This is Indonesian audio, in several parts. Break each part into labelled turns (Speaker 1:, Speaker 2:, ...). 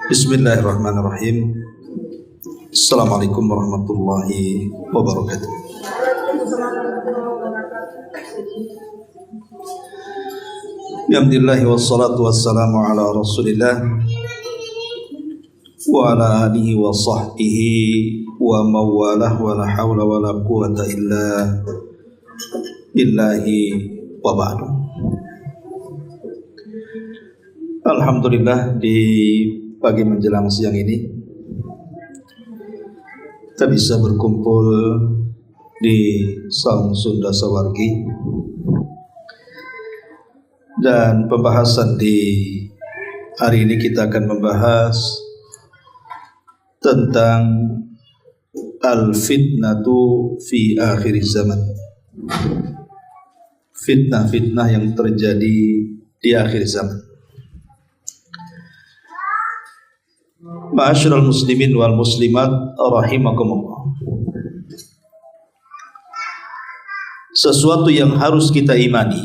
Speaker 1: Bismillahirrahmanirrahim. Assalamualaikum warahmatullahi wabarakatuh. Alhamdulillah wassalatu wassalamu ala Rasulillah wa ala alihi wa sahbihi wa mawalah wa la hawla wa la quwata illa billahi wa ba'du. Alhamdulillah, di pagi menjelang siang ini kita bisa berkumpul di Saung Sunda Sawargi, dan pembahasan di hari ini kita akan membahas tentang al-fitnatu fi akhir zaman, fitnah-fitnah yang terjadi di akhir zaman. Ma'asyiral muslimin wal muslimat rahimakumullah. Sesuatu yang harus kita imani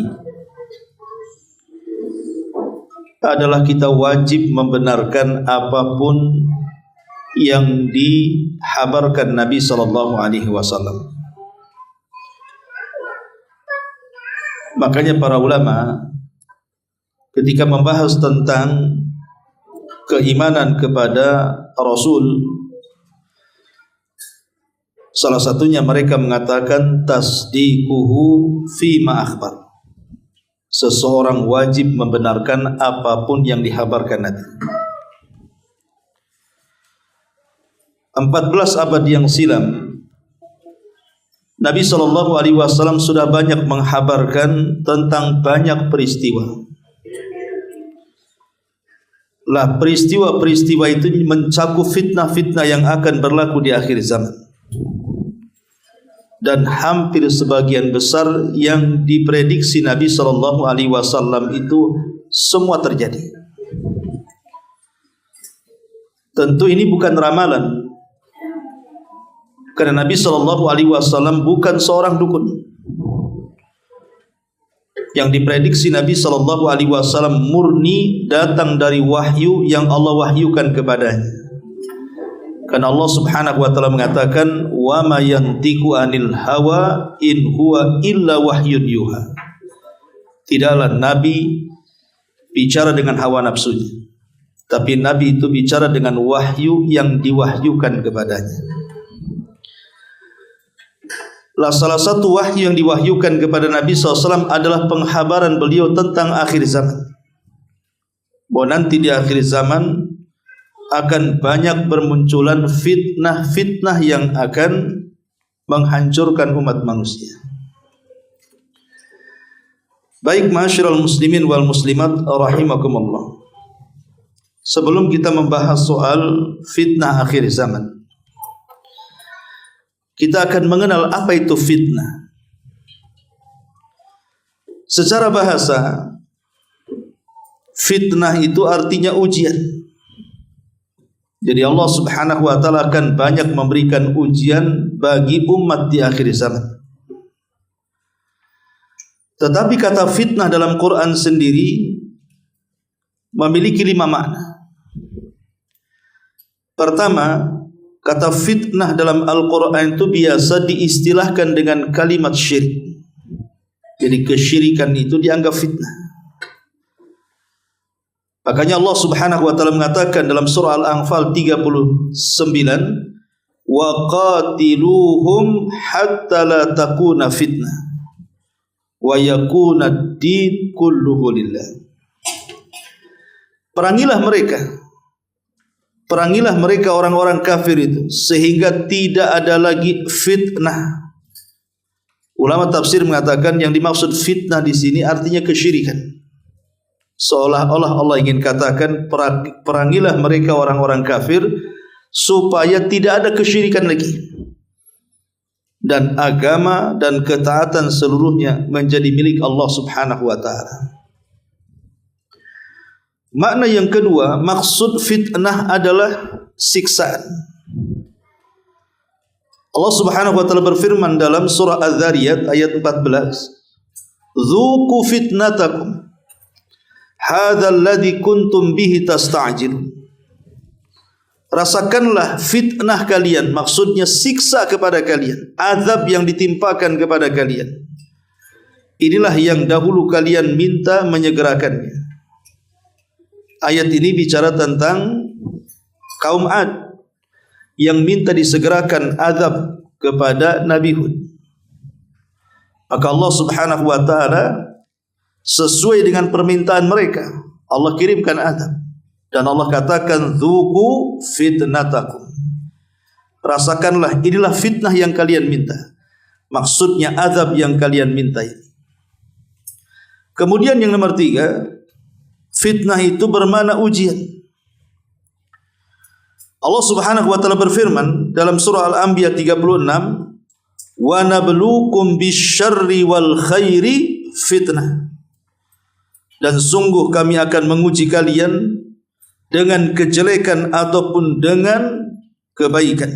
Speaker 1: adalah kita wajib membenarkan apapun yang dihabarkan Nabi sallallahu alaihi wasallam. Makanya para ulama ketika membahas tentang keimanan kepada Rasul, salah satunya mereka mengatakan tasdiquhu fi ma akhbar. Seseorang wajib membenarkan apapun yang dihabarkan Nabi. 14 abad yang silam Nabi SAW sudah banyak menghabarkan tentang banyak peristiwa. Lah, peristiwa-peristiwa itu mencakup fitnah-fitnah yang akan berlaku di akhir zaman, dan hampir sebagian besar yang diprediksi Nabi SAW itu semua terjadi. Tentu ini bukan ramalan, karena Nabi SAW bukan seorang dukun. Yang diprediksi Nabi SAW murni datang dari wahyu yang Allah wahyukan kepadanya. Karena Allah Subhanahu wa taala mengatakan, "Wa ma yantiqu 'anil hawa in huwa illa wahyun yuha." Tidaklah Nabi bicara dengan hawa nafsunya, tapi Nabi itu bicara dengan wahyu yang diwahyukan kepadanya. Lah, salah satu wahyu yang diwahyukan kepada Nabi SAW adalah penghabaran beliau tentang akhir zaman, bahwa nanti di akhir zaman akan banyak bermunculan fitnah-fitnah yang akan menghancurkan umat manusia. Baik, ma'asyiral muslimin wal muslimat rahimakumullah. Sebelum kita membahas soal fitnah akhir zaman, kita akan mengenal apa itu fitnah. Secara bahasa, fitnah itu artinya ujian. Jadi Allah Subhanahu wa taala akan banyak memberikan ujian bagi umat di akhir zaman. Tetapi kata fitnah dalam Quran sendiri memiliki 5 makna. Pertama, kata fitnah dalam Al-Quran itu biasa diistilahkan dengan kalimat syirik. Jadi kesyirikan itu dianggap fitnah. Makanya Allah Subhanahu wa taala mengatakan dalam surah Al-Anfal 39, "Wa qatiluhum hatta la takuna fitnah wa yakuna ad-din kulluhu lillah." Perangilah mereka orang-orang kafir itu sehingga tidak ada lagi fitnah. Ulama tafsir mengatakan yang dimaksud fitnah di sini artinya kesyirikan. Seolah-olah Allah ingin katakan perangilah mereka orang-orang kafir supaya tidak ada kesyirikan lagi, dan agama dan ketaatan seluruhnya menjadi milik Allah Subhanahu wa taala. Makna yang kedua, maksud fitnah adalah siksaan. Allah Subhanahu wa taala berfirman dalam surah Az-Zariyat ayat 14, "Dzuqu fitnatakum hadzal ladzi kuntum bihi tasta'jilun." rasakanlah fitnah kalian, maksudnya siksa kepada kalian, azab yang ditimpakan kepada kalian. Inilah yang dahulu kalian minta menyegerakannya. Ayat ini bicara tentang kaum Ad yang minta disegerakan azab kepada Nabi Hud. Maka Allah Subhanahu wa taala sesuai dengan permintaan mereka, Allah kirimkan azab. Dan Allah katakan, "Dzuqu fitnatakum." Rasakanlah, inilah fitnah yang kalian minta. Maksudnya azab yang kalian minta ini. Kemudian yang nomor 3, fitnah itu bermakna ujian. Allah Subhanahu wa taala berfirman dalam surah Al-Anbiya 36, "Wa nabluukum bisyarri wal khairi fitnah." Dan sungguh kami akan menguji kalian dengan kejelekan ataupun dengan kebaikan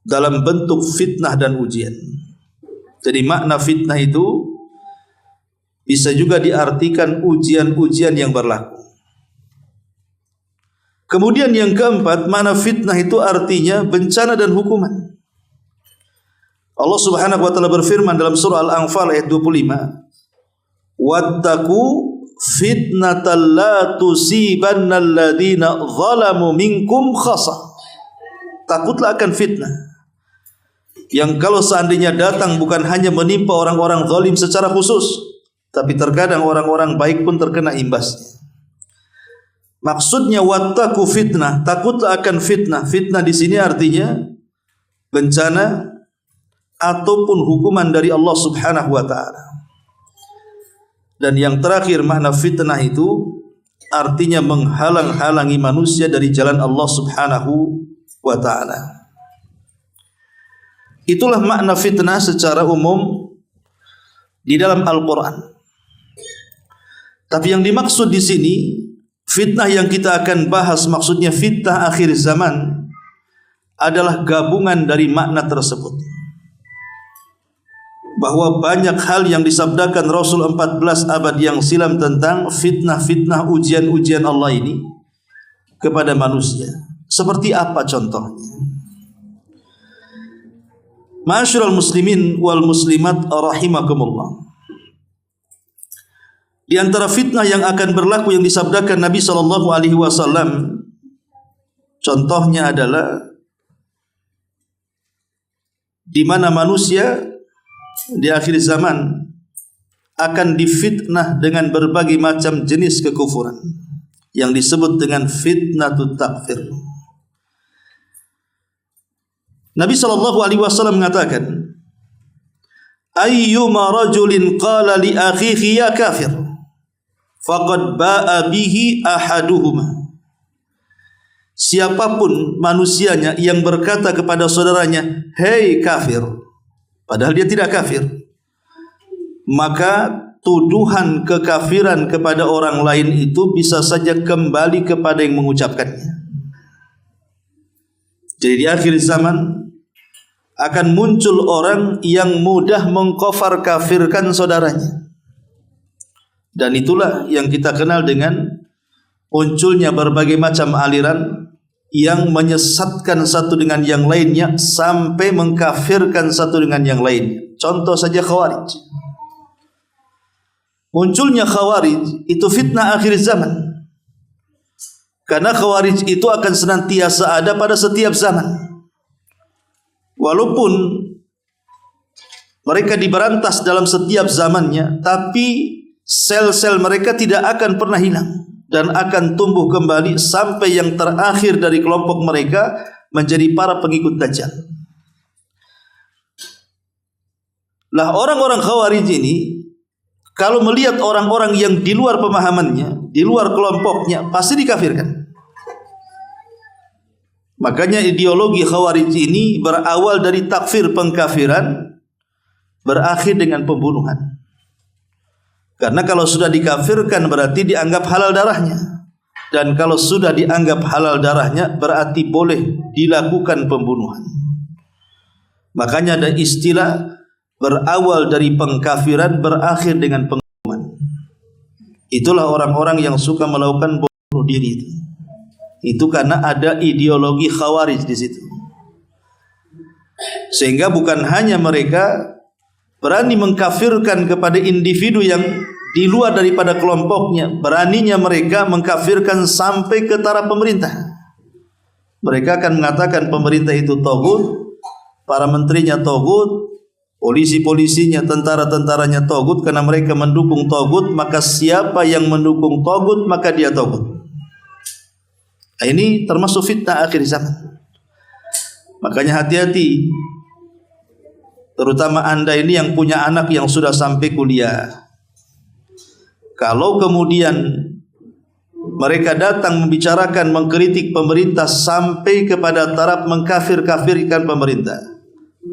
Speaker 1: dalam bentuk fitnah dan ujian. Jadi makna fitnah itu bisa juga diartikan ujian-ujian yang berlaku. Kemudian yang keempat, makna fitnah itu artinya bencana dan hukuman. Allah Subhanahu wa taala berfirman dalam surah Al-Anfal ayat 25, "Wattaqu fitnatal la tusibanna alladziina zalamu minkum khassa." Takutlah akan fitnah yang kalau seandainya datang bukan hanya menimpa orang-orang zalim secara khusus, tapi terkadang orang-orang baik pun terkena imbasnya. Maksudnya wattaqu fitnah, takutlah akan fitnah. Fitnah di sini artinya bencana ataupun hukuman dari Allah Subhanahu wa taala. Dan yang terakhir, makna fitnah itu artinya menghalang-halangi manusia dari jalan Allah Subhanahu wa taala. Itulah makna fitnah secara umum di dalam Al-Qur'an. Tapi yang dimaksud di sini, fitnah yang kita akan bahas maksudnya fitnah akhir zaman, adalah gabungan dari makna tersebut. Bahwa banyak hal yang disabdakan Rasul 14 abad yang silam tentang fitnah-fitnah ujian-ujian Allah ini kepada manusia. Seperti apa contohnya? Ma'asyiral muslimin wal muslimat rahimakumullah. Di antara fitnah yang akan berlaku yang disabdakan Nabi sallallahu alaihi wasallam, contohnya adalah di mana manusia di akhir zaman akan difitnah dengan berbagai macam jenis kekufuran yang disebut dengan fitnatut takfir. Nabi sallallahu alaihi wasallam mengatakan, "Ayyuma rajulin qala li akhihi ya kafir, faqad ba'a bihi ahaduhuma." Siapapun manusianya yang berkata kepada saudaranya, "Hei kafir," padahal dia tidak kafir, maka tuduhan kekafiran kepada orang lain itu bisa saja kembali kepada yang mengucapkannya. Jadi di akhir zaman akan muncul orang yang mudah mengkafir kafirkan saudaranya. Dan itulah yang kita kenal dengan munculnya berbagai macam aliran yang menyesatkan satu dengan yang lainnya sampai mengkafirkan satu dengan yang lainnya. Contoh saja Khawarij. Munculnya Khawarij itu fitnah akhir zaman. Karena Khawarij itu akan senantiasa ada pada setiap zaman. Walaupun mereka diberantas dalam setiap zamannya, tapi sel-sel mereka tidak akan pernah hilang dan akan tumbuh kembali sampai yang terakhir dari kelompok mereka menjadi para pengikut Dajjal. Lah orang-orang Khawarij ini kalau melihat orang-orang yang di luar pemahamannya, di luar kelompoknya, pasti dikafirkan. Makanya ideologi Khawarij ini berawal dari takfir, pengkafiran, berakhir dengan pembunuhan. Karena kalau sudah dikafirkan berarti dianggap halal darahnya. Dan kalau sudah dianggap halal darahnya berarti boleh dilakukan pembunuhan. Makanya ada istilah berawal dari pengkafiran berakhir dengan pembunuhan. Itulah orang-orang yang suka melakukan bunuh diri itu. Itu karena ada ideologi Khawarij di situ. Sehingga bukan hanya mereka berani mengkafirkan kepada individu yang di luar daripada kelompoknya, beraninya mereka mengkafirkan sampai ke taraf pemerintah. Mereka akan mengatakan pemerintah itu tagut, para menterinya tagut, polisi-polisinya, tentara-tentaranya tagut, karena mereka mendukung tagut, maka siapa yang mendukung tagut maka dia tagut. Ini termasuk fitnah akhir zaman. Makanya hati-hati, terutama anda ini yang punya anak yang sudah sampai kuliah. Kalau kemudian mereka datang membicarakan, mengkritik pemerintah sampai kepada taraf mengkafir-kafirkan pemerintah,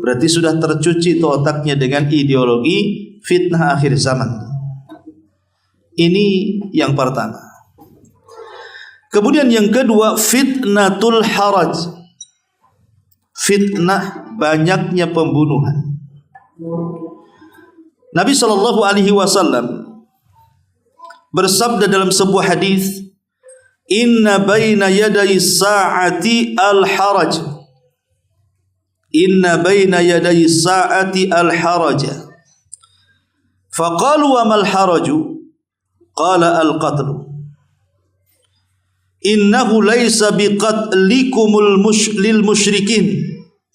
Speaker 1: berarti sudah tercuci itu otaknya dengan ideologi fitnah akhir zaman. Ini yang pertama. Kemudian yang kedua, fitnatul haraj. Fitnah banyaknya pembunuhan. Nabi SAW bersabda dalam sebuah hadis, inna baina yaday sa'ati al-haraj. Inna baina yaday sa'ati al-haraj. Faqalu wa mal haraju? Qala al-qatlu. Innahu laysa biqatlikumul lil musyrikin,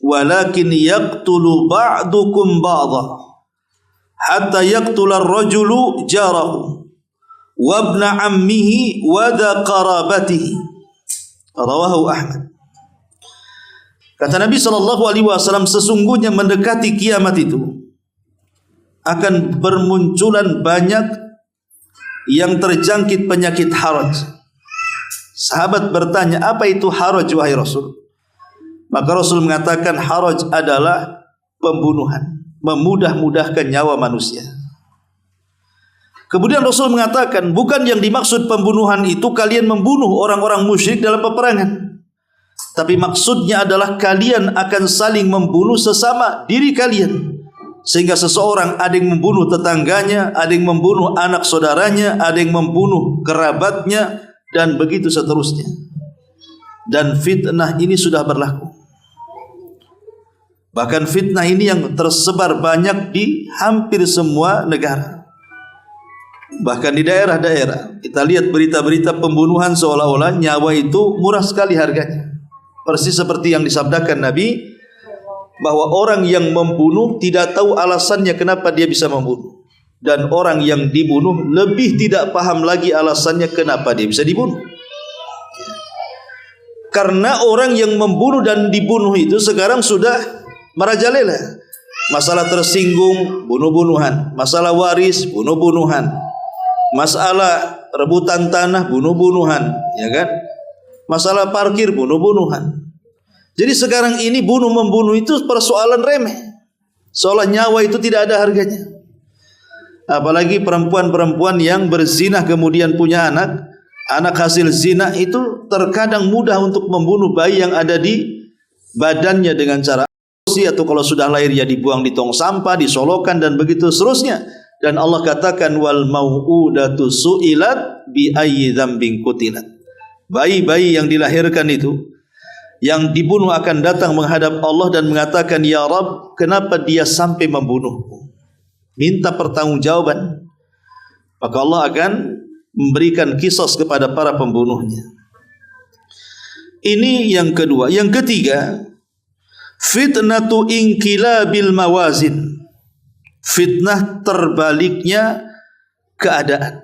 Speaker 1: walakin yaqtulu ba'dukum ba'dha hatta yaqtula ar-rajulu jarahu wa ibna ammihi wa dha qarabatihi. Rawahu Ahmad. Kata Nabi SAW, sesungguhnya mendekati kiamat itu akan bermunculan banyak yang terjangkit penyakit haraj. Sahabat bertanya, apa itu haraj wahai Rasul? Maka Rasul mengatakan haraj adalah pembunuhan, memudah-mudahkan nyawa manusia. Kemudian Rasul mengatakan, bukan yang dimaksud pembunuhan itu kalian membunuh orang-orang musyrik dalam peperangan, tapi maksudnya adalah kalian akan saling membunuh sesama diri kalian. Sehingga seseorang ada yang membunuh tetangganya, ada yang membunuh anak saudaranya, ada yang membunuh kerabatnya, dan begitu seterusnya. Dan fitnah ini sudah berlaku. Bahkan fitnah ini yang tersebar banyak di hampir semua negara. Bahkan di daerah-daerah kita lihat berita-berita pembunuhan seolah-olah nyawa itu murah sekali harganya. Persis seperti yang disabdakan Nabi, bahwa orang yang membunuh tidak tahu alasannya kenapa dia bisa membunuh, dan orang yang dibunuh lebih tidak paham lagi alasannya kenapa dia bisa dibunuh. Karena orang yang membunuh dan dibunuh itu sekarang sudah merajalela. Masalah tersinggung, bunuh-bunuhan. Masalah waris, bunuh-bunuhan. Masalah rebutan tanah, bunuh-bunuhan, ya kan? Masalah parkir, bunuh-bunuhan. Jadi sekarang ini bunuh-membunuh itu persoalan remeh, seolah nyawa itu tidak ada harganya. Apalagi perempuan-perempuan yang berzina kemudian punya anak, anak hasil zina itu terkadang mudah untuk membunuh bayi yang ada di badannya dengan cara atau kalau sudah lahir ya dibuang di tong sampah, disolokan dan begitu seterusnya. Dan Allah katakan wal mau'udatu su'ilat bi ayyi dzambin qutilat. Bayi-bayi yang dilahirkan itu, yang dibunuh akan datang menghadap Allah dan mengatakan, ya Rabb, kenapa dia sampai membunuhku? Minta pertanggungjawaban. Maka Allah akan memberikan kisos kepada para pembunuhnya. Ini yang kedua. Yang ketiga, fitnatu inqilabil mawazin. Fitnah terbaliknya keadaan,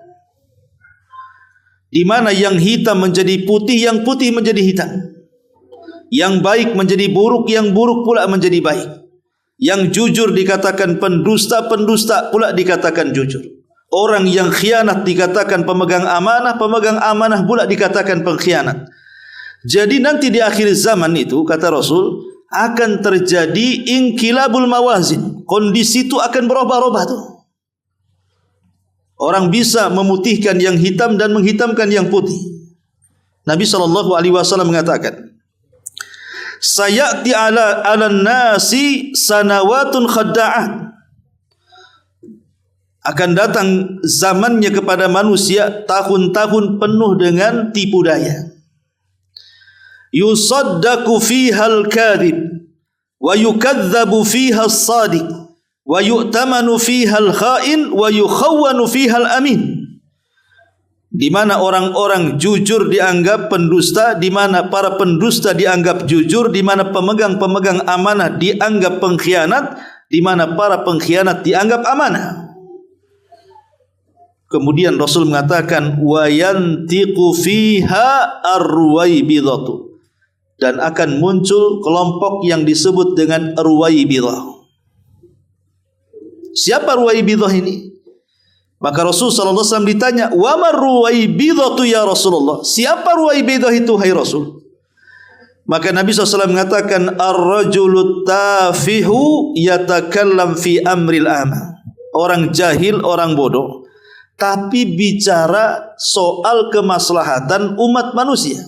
Speaker 1: di mana yang hitam menjadi putih, yang putih menjadi hitam, yang baik menjadi buruk, yang buruk pula menjadi baik. Yang jujur dikatakan pendusta, pendusta pula dikatakan jujur. Orang yang khianat dikatakan pemegang amanah pula dikatakan pengkhianat. Jadi nanti di akhir zaman itu, kata Rasul, akan terjadi inqilabul mawazin. Kondisi itu akan berubah-ubah tuh. Orang bisa memutihkan yang hitam dan menghitamkan yang putih. Nabi SAW mengatakan, sayati ala nasi sanawatun khadda'at. Akan datang zamannya kepada manusia tahun-tahun penuh dengan tipu daya. yusaddaqu fiha al-kadhib wa yukadzabu fiha as-sadiq wa yu'tamanu fiha al-kha'in wa yukhawwanu fiha al-amin. Di mana orang-orang jujur dianggap pendusta, di mana para pendusta dianggap jujur, di mana pemegang-pemegang amanah dianggap pengkhianat, di mana para pengkhianat dianggap amanah. Kemudian Rasul mengatakan wa yantiqu fiha ar-ruwaibidhatu, dan akan muncul kelompok yang disebut dengan Ruwaibidah. Siapa Ruwaibidah ini? Maka Rasul sallallahu alaihi wasallam ditanya, "Wa mar Ruwaibidhatu ya Rasulullah?" Siapa Ruwaibidah itu hai Rasul? Maka Nabi SAW mengatakan, "Ar-rajulut tafihu yatakallam fi amril ama." Orang jahil, orang bodoh, tapi bicara soal kemaslahatan umat manusia.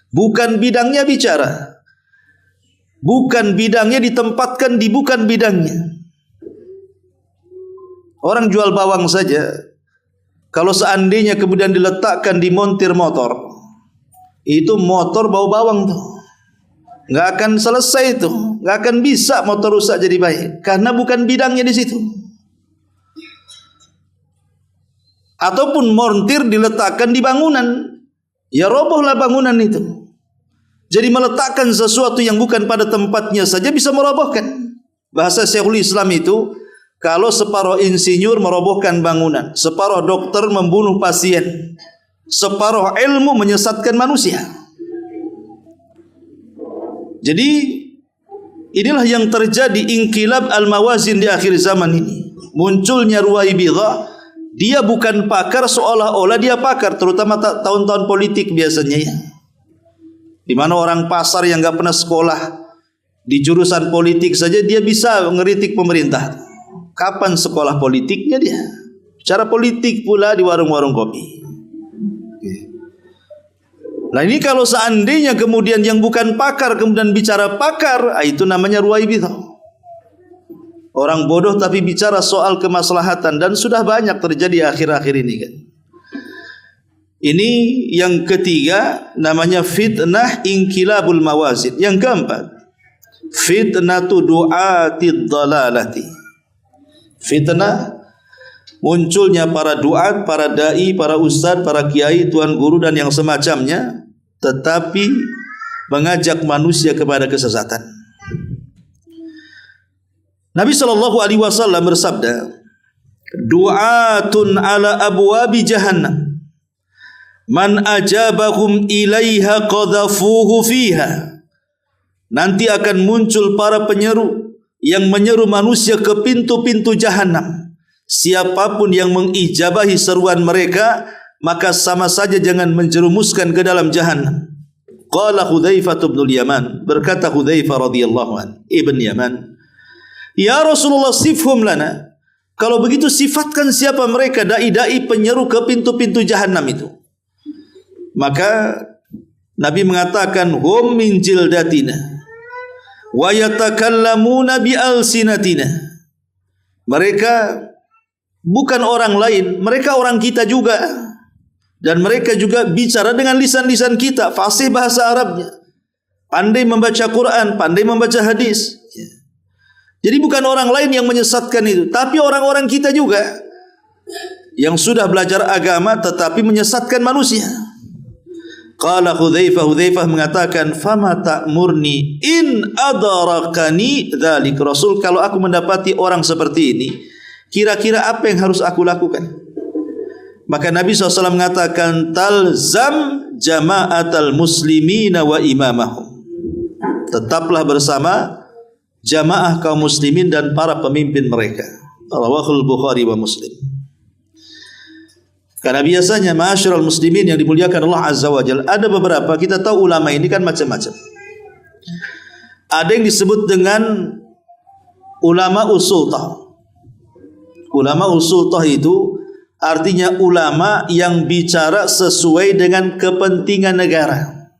Speaker 1: Bukan bidangnya bicara. Bukan bidangnya ditempatkan di bukan bidangnya. Orang jual bawang saja, kalau seandainya kemudian diletakkan di montir motor, itu motor bau bawang tuh, nggak akan selesai itu, nggak akan bisa motor rusak jadi baik, karena bukan bidangnya di situ. Ataupun montir diletakkan di bangunan, ya robohlah bangunan itu. Jadi meletakkan sesuatu yang bukan pada tempatnya saja bisa merobohkan. Bahasa Syekhul Islam itu, kalau separuh insinyur merobohkan bangunan, separuh dokter membunuh pasien, separuh ilmu menyesatkan manusia. Jadi inilah yang terjadi, inqilab al-mawazin di akhir zaman ini. Munculnya Ruwaibidah, dia bukan pakar seolah-olah dia pakar, terutama tahun-tahun politik biasanya ya. Di mana orang pasar yang enggak pernah sekolah di jurusan politik saja dia bisa ngeritik pemerintah. Kapan sekolah politiknya dia? Cara politik pula di warung-warung kopi. Nah ini kalau seandainya kemudian yang bukan pakar kemudian bicara pakar, itu namanya Ruwaibidah. Orang bodoh tapi bicara soal kemaslahatan, dan sudah banyak terjadi akhir-akhir ini kan. Ini yang ketiga, namanya fitnah inqilabul mawazin. Yang keempat, fitnatu du'atid dalalati. Fitnah munculnya para duat, para dai, para ustadz, para kiai, tuan guru dan yang semacamnya, tetapi mengajak manusia kepada kesesatan. Nabi SAW bersabda, "Du'atun ala abwabi jahannam, man ajabahum ilaiha qadhafuhu fiha." Nanti akan muncul para penyeru yang menyeru manusia ke pintu-pintu jahanam. Siapapun yang mengijabahi seruan mereka, maka sama saja jangan menjerumuskan ke dalam jahanam. Qala Hudzaifah bin Yaman, berkata Hudzaifah radhiyallahu an, ibn Yaman, "Ya Rasulullah, sifhum lana." Kalau begitu sifatkan siapa mereka dai-dai penyeru ke pintu-pintu jahanam itu. Maka Nabi mengatakan, "Hum min jildatina wa yatakallamuna bi alsinatina." Mereka bukan orang lain, mereka orang kita juga, dan mereka juga bicara dengan lisan-lisan kita, fasih bahasa Arabnya, pandai membaca Quran, pandai membaca hadis. Jadi bukan orang lain yang menyesatkan itu, tapi orang-orang kita juga yang sudah belajar agama tetapi menyesatkan manusia. Qala Hudzaifah mengatakan, "Fama ta'murni in adarakani dzalik." Rasul, kalau aku mendapati orang seperti ini, kira-kira apa yang harus aku lakukan? Maka Nabi SAW mengatakan, "Talzam jama'atal muslimina wa imamahum." Tetaplah bersama jamaah kaum muslimin dan para pemimpin mereka. Rawahul Bukhari wa Muslim. Karena biasanya ma'asyiral muslimin yang dimuliakan Allah Azza wa Jalla, ada beberapa, kita tahu ulama ini kan macam-macam. Ada yang disebut dengan ulama usultah. Ulama usultah itu artinya ulama yang bicara sesuai dengan kepentingan negara.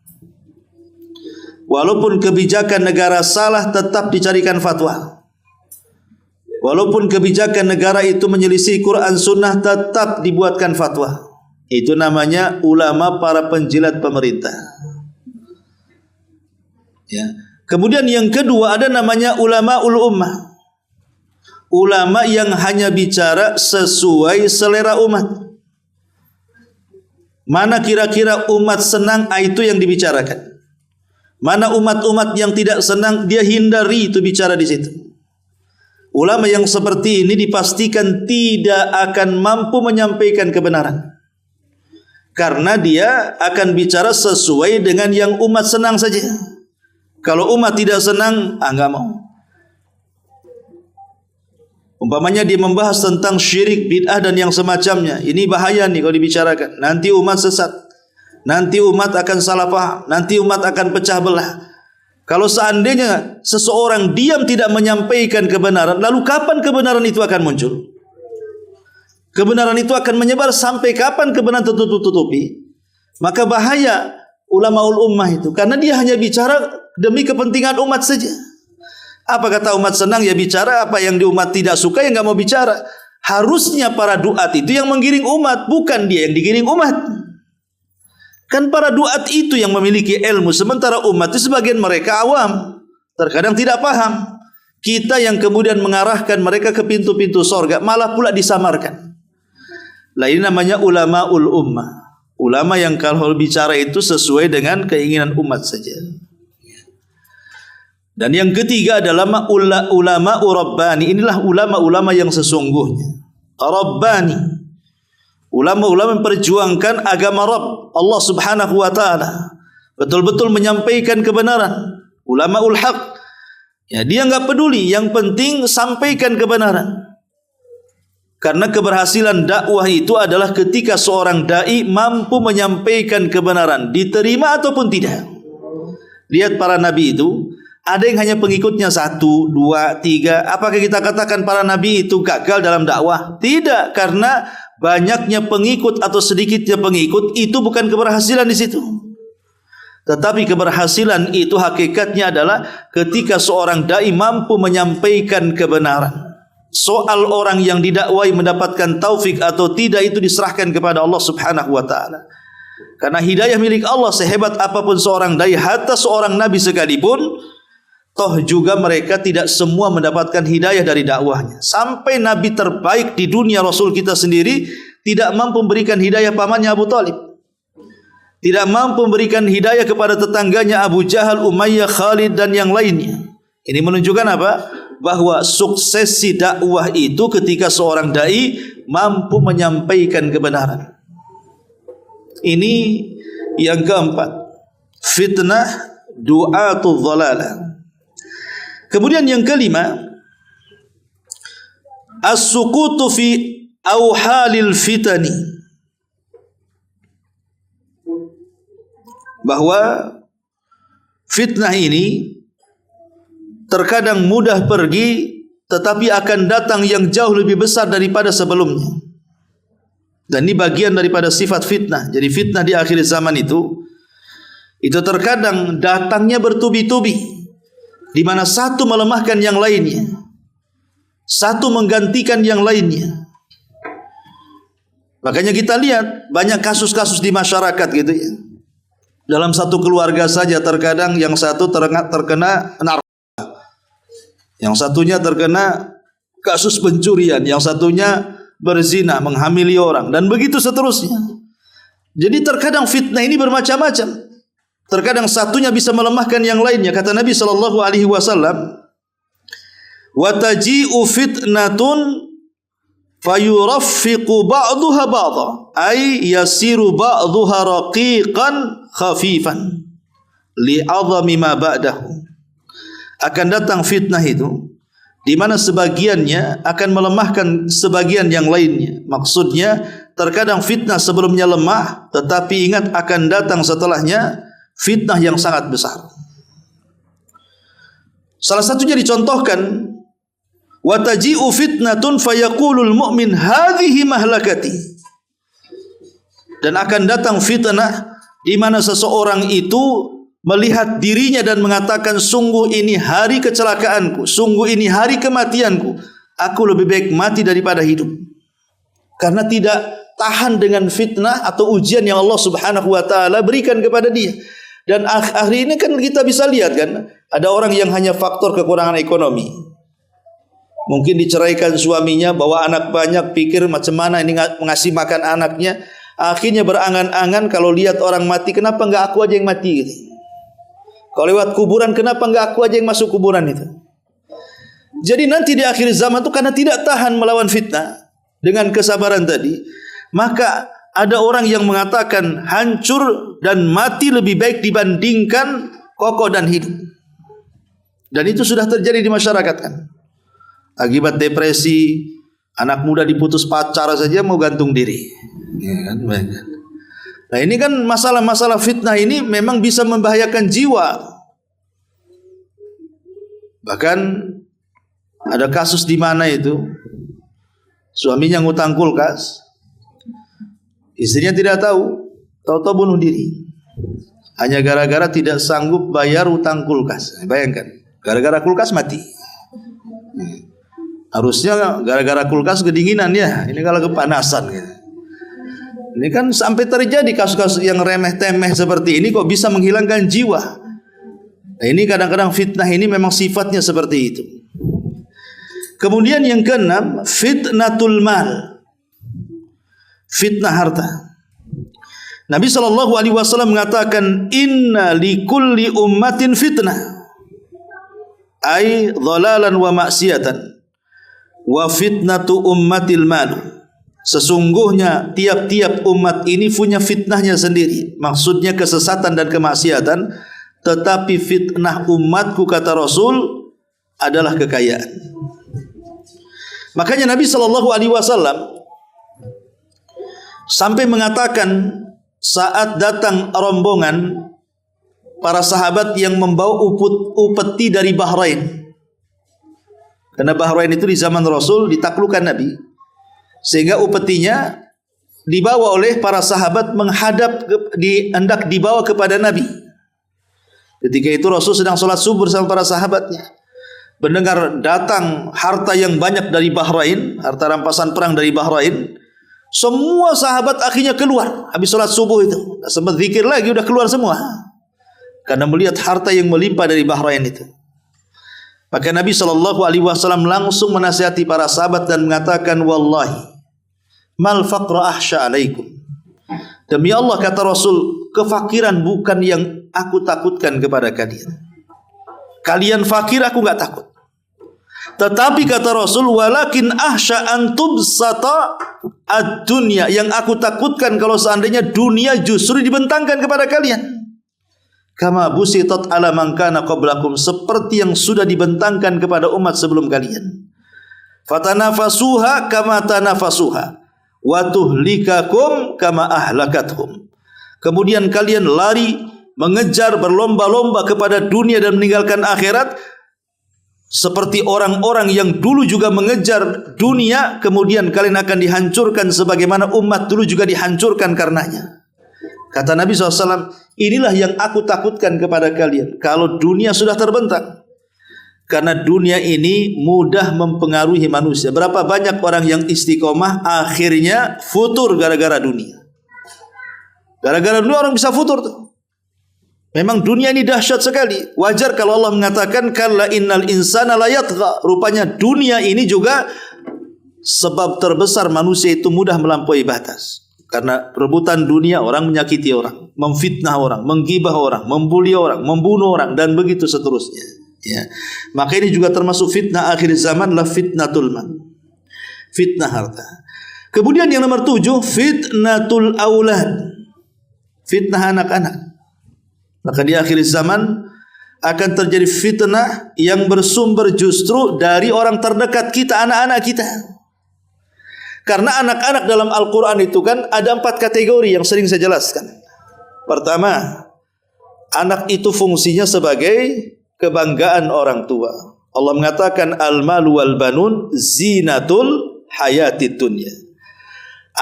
Speaker 1: Walaupun kebijakan negara salah, tetap dicarikan fatwa. Walaupun kebijakan negara itu menyelisih Quran Sunnah, tetap dibuatkan fatwa. Itu namanya ulama para penjilat pemerintah. Ya. Kemudian yang kedua ada namanya ulamaul ummah. Ulama yang hanya bicara sesuai selera umat. Mana kira-kira umat senang, itu yang dibicarakan. Mana umat-umat yang tidak senang, dia hindari itu bicara di situ. Ulama yang seperti ini dipastikan tidak akan mampu menyampaikan kebenaran. Karena dia akan bicara sesuai dengan yang umat senang saja. Kalau umat tidak senang, enggak mau. Umpamanya dia membahas tentang syirik, bid'ah dan yang semacamnya. Ini bahaya nih kalau dibicarakan. Nanti umat sesat. Nanti umat akan salah paham. Nanti umat akan pecah belah. Kalau seandainya seseorang diam tidak menyampaikan kebenaran, lalu kapan kebenaran itu akan muncul? Kebenaran itu akan menyebar sampai kapan kebenaran tertutup-tutupi? Maka bahaya ulamaul ummah itu. Karena dia hanya bicara demi kepentingan umat saja. Apa kata umat senang, ya bicara. Apa yang di umat tidak suka, ya enggak mau bicara. Harusnya para duat itu yang menggiring umat, bukan dia yang digiring umat. Kan para duat itu yang memiliki ilmu, sementara umat itu sebagian mereka awam, terkadang tidak paham. Kita yang kemudian mengarahkan mereka ke pintu-pintu sorga, malah pula disamarkan. Lah ini namanya ulamaul ummah. Ulama yang kalau bicara itu sesuai dengan keinginan umat saja. Dan yang ketiga adalah ulama rabbani. Inilah ulama-ulama yang sesungguhnya. Rabbani. Ulama-ulama memperjuangkan agama Rabb Allah Subhanahu wa taala. Betul-betul menyampaikan kebenaran. Ulamaul haq. Ya, dia enggak peduli, yang penting sampaikan kebenaran. Karena keberhasilan dakwah itu adalah ketika seorang dai mampu menyampaikan kebenaran, diterima ataupun tidak. Lihat para nabi itu, ada yang hanya pengikutnya 1, 2, 3. Apakah kita katakan para nabi itu gagal dalam dakwah? Tidak, karena banyaknya pengikut atau sedikitnya pengikut itu bukan keberhasilan di situ. Tetapi keberhasilan itu hakikatnya adalah ketika seorang dai mampu menyampaikan kebenaran. Soal orang yang didakwai mendapatkan taufik atau tidak itu diserahkan kepada Allah Subhanahu wa taala. Karena hidayah milik Allah, sehebat apapun seorang dai, hatta seorang nabi sekalipun, toh juga mereka tidak semua mendapatkan hidayah dari dakwahnya. Sampai nabi terbaik di dunia, Rasul kita sendiri, tidak mampu memberikan hidayah pamannya Abu Talib. Tidak mampu memberikan hidayah kepada tetangganya Abu Jahal, Umayyah, Khalid dan yang lainnya. Ini menunjukkan apa? Bahwa suksesi dakwah itu ketika seorang dai mampu menyampaikan kebenaran. Ini yang keempat. Fitnah du'atul dhalalah. Kemudian yang kelima, as-sukutu fi awhalil fitani. Bahwa fitnah ini terkadang mudah pergi, tetapi akan datang yang jauh lebih besar daripada sebelumnya. Dan ini bagian daripada sifat fitnah. Jadi fitnah di akhir zaman itu terkadang datangnya bertubi-tubi, di mana satu melemahkan yang lainnya, satu menggantikan yang lainnya. Makanya kita lihat banyak kasus-kasus di masyarakat gitu ya. Dalam satu keluarga saja terkadang yang satu terkena narkoba, yang satunya terkena kasus pencurian, yang satunya berzina, menghamili orang, dan begitu seterusnya. Jadi terkadang fitnah ini bermacam-macam. Terkadang satunya bisa melemahkan yang lainnya. Kata Nabi SAW, wa taji'u fitnatun fayuraffiqu ba'duha ba'dha, ay yasiru ba'duha raqiqan khafifan li'azami ma ba'dahu. Akan datang fitnah itu di mana sebagiannya akan melemahkan sebagian yang lainnya. Maksudnya terkadang fitnah sebelumnya lemah, tetapi ingat akan datang setelahnya fitnah yang sangat besar. Salah satunya dicontohkan, wa taji'u fitnatun fayaqulul mu'min hadhihi mahlakati. Dan akan datang fitnah di mana seseorang itu melihat dirinya dan mengatakan, sungguh ini hari kecelakaanku, sungguh ini hari kematianku, aku lebih baik mati daripada hidup. Karena tidak tahan dengan fitnah atau ujian yang Allah Subhanahu wa taala berikan kepada dia. Dan hari ini kan kita bisa lihat kan, ada orang yang hanya faktor kekurangan ekonomi. Mungkin diceraikan suaminya, bawa anak banyak, pikir macam mana ini ngasih makan anaknya. Akhirnya berangan-angan kalau lihat orang mati, kenapa enggak aku aja yang mati gitu. Kalau lewat kuburan, kenapa enggak aku aja yang masuk kuburan itu. Jadi nanti di akhir zaman itu karena tidak tahan melawan fitnah dengan kesabaran tadi, maka ada orang yang mengatakan hancur dan mati lebih baik dibandingkan kokoh dan hidup. Dan itu sudah terjadi di masyarakat kan. Akibat depresi, anak muda diputus pacar saja mau gantung diri. Ya kan? Nah ini kan masalah-masalah fitnah ini memang bisa membahayakan jiwa. Bahkan ada kasus di mana itu suaminya ngutang kulkas, istrinya tidak tahu, tahu-tahu bunuh diri. Hanya gara-gara tidak sanggup bayar utang kulkas. Bayangkan, gara-gara kulkas mati. Harusnya gara-gara kulkas kedinginan ya. Ini kalau kepanasan gitu. Ini kan sampai terjadi kasus-kasus yang remeh-temeh seperti ini kok bisa menghilangkan jiwa. Nah, ini kadang-kadang fitnah ini memang sifatnya seperti itu. Kemudian yang keenam, fitnatul mal. Fitnah harta. Nabi SAW mengatakan, inna likulli ummatin fitnah. Ay dhalalan wa maksiatan. Wa fitnatu ummatil mal. Sesungguhnya tiap-tiap umat ini punya fitnahnya sendiri. Maksudnya kesesatan dan kemaksiatan. Tetapi fitnah umatku, kata Rasul, adalah kekayaan. Makanya Nabi SAW sampai mengatakan saat datang rombongan para sahabat yang membawa upeti dari Bahrain. Karena Bahrain itu di zaman Rasul ditaklukkan Nabi. Sehingga upetinya dibawa oleh para sahabat menghadap hendak dibawa kepada Nabi. Ketika itu Rasul sedang sholat subuh bersama para sahabatnya. Mendengar datang harta yang banyak dari Bahrain, harta rampasan perang dari Bahrain, semua sahabat akhirnya keluar habis sholat subuh itu. Tidak sempat zikir lagi, udah keluar semua. Karena melihat harta yang melimpah dari Bahrain itu. Maka Nabi SAW langsung menasihati para sahabat dan mengatakan, wallahi, mal faqra ahsya alaikum. Demi Allah, kata Rasul, kefakiran bukan yang aku takutkan kepada kalian. Kalian fakir, aku enggak takut. Tetapi kata Rasul, walakin ahsya an tubsata ad-dunya. Yang aku takutkan kalau seandainya dunia justru dibentangkan kepada kalian. Kama busitat ala man kana qablakum, seperti yang sudah dibentangkan kepada umat sebelum kalian. Fatanafasuha kama tanafasuha wa tuhlikakum kama ahlakathum. Kemudian kalian lari mengejar berlomba-lomba kepada dunia dan meninggalkan akhirat seperti orang-orang yang dulu juga mengejar dunia, kemudian kalian akan dihancurkan sebagaimana umat dulu juga dihancurkan karenanya. Kata Nabi SAW, inilah yang aku takutkan kepada kalian kalau dunia sudah terbentang. Karena dunia ini mudah mempengaruhi manusia. Berapa banyak orang yang istiqomah akhirnya futur gara-gara dunia. Gara-gara dunia orang bisa futur tuh. Memang dunia ini dahsyat sekali. Wajar kalau Allah mengatakan kalla innal insana la yatgha. Rupanya dunia ini juga sebab terbesar manusia itu mudah melampaui batas. Karena perebutan dunia, orang menyakiti orang, memfitnah orang, menggibah orang, membuli orang, membunuh orang, dan begitu seterusnya. Ya. Maka ini juga termasuk fitnah akhir zaman, la fitnatul mal. Fitnah harta. Kemudian yang nomor 7, fitnatul aulad. Fitnah anak-anak. Maka di akhir zaman akan terjadi fitnah yang bersumber justru dari orang terdekat kita, anak-anak kita. Karena anak-anak dalam Al-Quran itu kan ada 4 kategori yang sering saya jelaskan. Pertama, anak itu fungsinya sebagai kebanggaan orang tua. Allah mengatakan al-malu wal banun zinatul hayatid dunya.